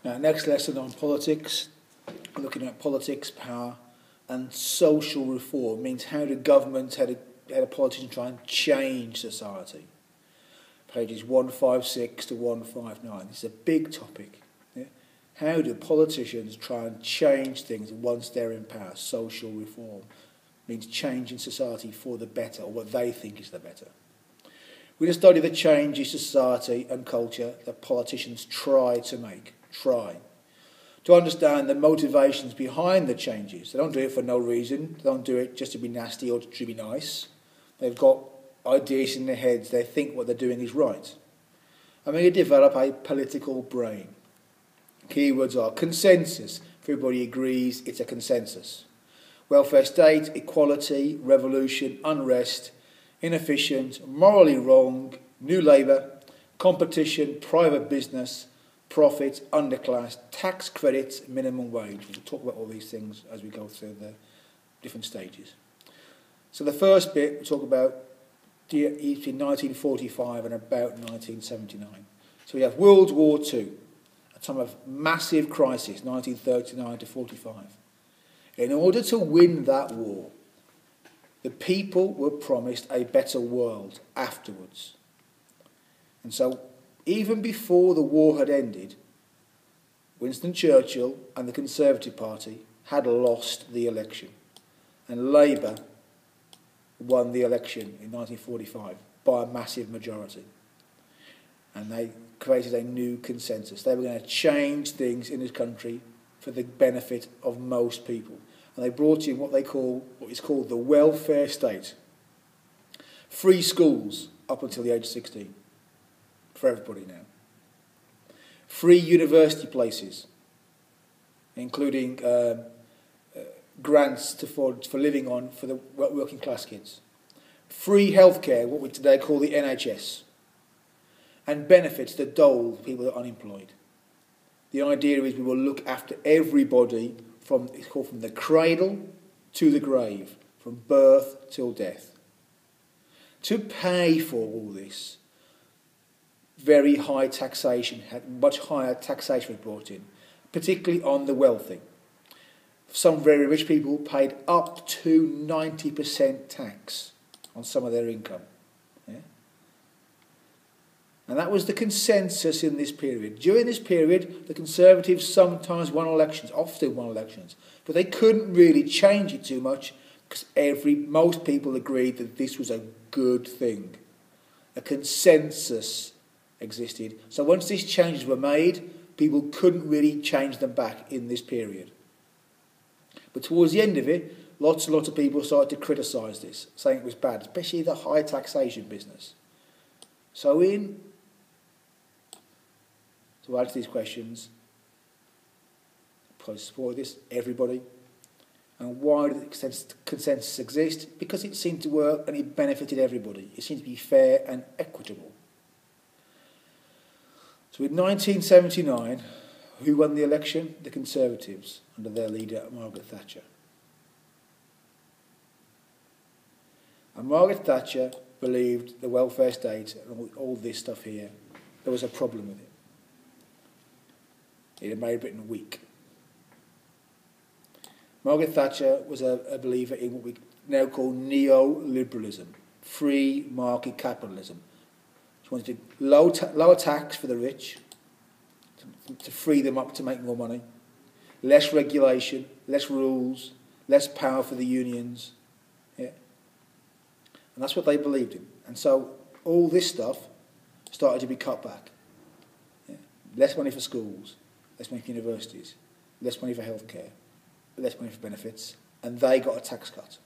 Now, next lesson on politics, looking at politics, power, and social reform. It means how do governments, how do politicians try and change society. Pages 156 to 159. This is a big topic. Yeah? How do politicians try and change things once they're in power? Social reform means changing society for the better, or what they think is the better. We're going to study the change in society and culture that politicians try to make. To understand the motivations behind the changes. They don't do it for no reason. They don't do it just to be nasty or to be nice. They've got ideas in their heads. They think what they're doing is right. And we develop a political brain. Keywords are consensus. Everybody agrees it's a consensus. Welfare state, equality, revolution, unrest, inefficient, morally wrong, new labour, competition, private business, profit, underclass, tax credits, minimum wage. We'll talk about all these things as we go through the different stages. So the first bit, we'll talk about between 1945 and about 1979. So we have World War II, a time of massive crisis, 1939 to 45. In order to win that war, the people were promised a better world afterwards. And so, even before the war had ended, Winston Churchill and the Conservative Party had lost the election. And Labour won the election in 1945 by a massive majority. And they created a new consensus. They were going to change things in this country for the benefit of most people. And they brought in what is called the welfare state. Free schools up until the age of 16. For everybody now. Free university places, including grants for living on for the working class kids. Free healthcare, what we today call the NHS. And benefits to dole people that are unemployed. The idea is we will look after everybody from the cradle to the grave, from birth till death. To pay for all this, very high taxation, much higher taxation was brought in, particularly on the wealthy. Some very rich people paid up to 90% tax on some of their income. Yeah? And that was the consensus in this period. During this period, the Conservatives sometimes won elections, often won elections, but they couldn't really change it too much because most people agreed that this was a good thing. A consensus existed. So once these changes were made, people couldn't really change them back in this period. But towards the end of it, lots and lots of people started to criticise this, saying it was bad, especially the high taxation business. So to answer these questions, probably support this, everybody. And why did the consensus exist? Because it seemed to work and it benefited everybody. It seemed to be fair and equitable. So in 1979, who won the election? The Conservatives, under their leader, Margaret Thatcher. And Margaret Thatcher believed the welfare state and all this stuff here, there was a problem with it. It had made Britain weak. Margaret Thatcher was a believer in what we now call neoliberalism, free market capitalism. She wanted lower tax for the rich, to free them up to make more money, less regulation, less rules, less power for the unions. Yeah? And that's what they believed in. And so all this stuff started to be cut back. Yeah? Less money for schools, less money for universities, less money for healthcare, less money for benefits, and they got a tax cut.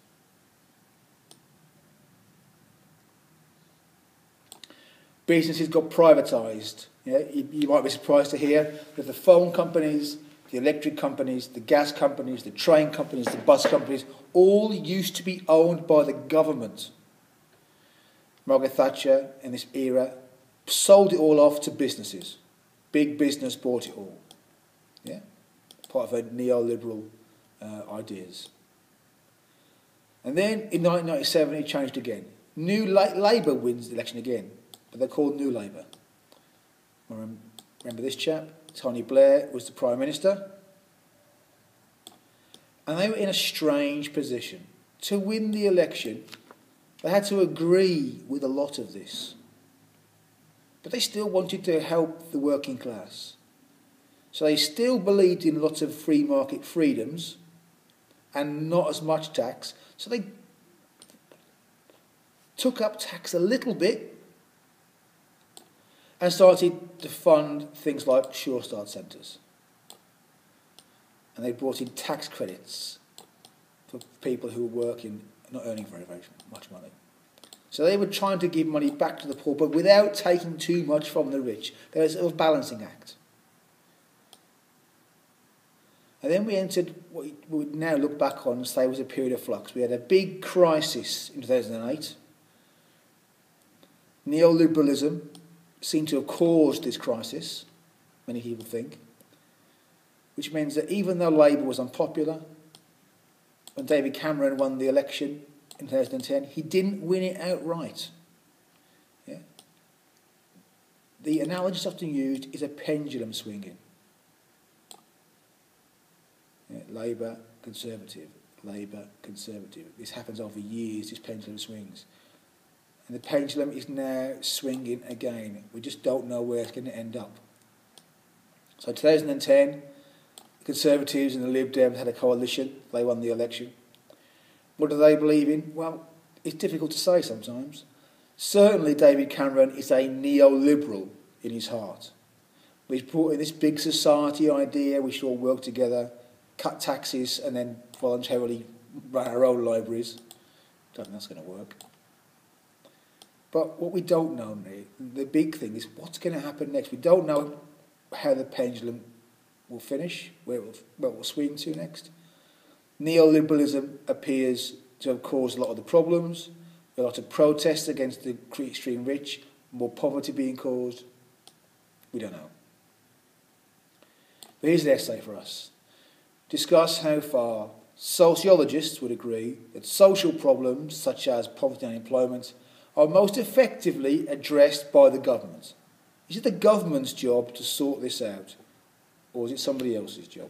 Businesses got privatised. Yeah? You might be surprised to hear that the phone companies, the electric companies, the gas companies, the train companies, the bus companies, all used to be owned by the government. Margaret Thatcher, in this era, sold it all off to businesses. Big business bought it all. Yeah? Part of her neoliberal ideas. And then in 1997 it changed again. Labour wins the election again, but they're called New Labour. Remember this chap? Tony Blair was the Prime Minister. And they were in a strange position. To win the election, they had to agree with a lot of this. But they still wanted to help the working class. So they still believed in lots of free market freedoms and not as much tax. So they took up tax a little bit and started to fund things like Sure Start centres. And they brought in tax credits for people who were working, not earning very, very much money. So they were trying to give money back to the poor, but without taking too much from the rich. There was a sort of balancing act. And then we entered what we would now look back on and say was a period of flux. We had a big crisis in 2008. Neoliberalism seemed to have caused this crisis, many people think, which means that even though Labour was unpopular, when David Cameron won the election in 2010, he didn't win it outright. Yeah? The analogy often used is a pendulum swinging. Yeah, Labour, Conservative, Labour, Conservative. This happens over years, this pendulum swings. And the pendulum is now swinging again. We just don't know where it's going to end up. So 2010, the Conservatives and the Lib Dems had a coalition. They won the election. What do they believe in? Well, it's difficult to say sometimes. Certainly David Cameron is a neoliberal in his heart. He's brought in this big society idea, we should all work together, cut taxes and then voluntarily run our own libraries. Don't think that's going to work. But what we don't know, the big thing is what's going to happen next. We don't know how the pendulum will finish, where it will swing to next. Neoliberalism appears to have caused a lot of the problems, a lot of protests against the extreme rich, more poverty being caused. We don't know. But here's the essay for us. Discuss how far sociologists would agree that social problems such as poverty and unemployment are most effectively addressed by the government. Is it the government's job to sort this out, or is it somebody else's job?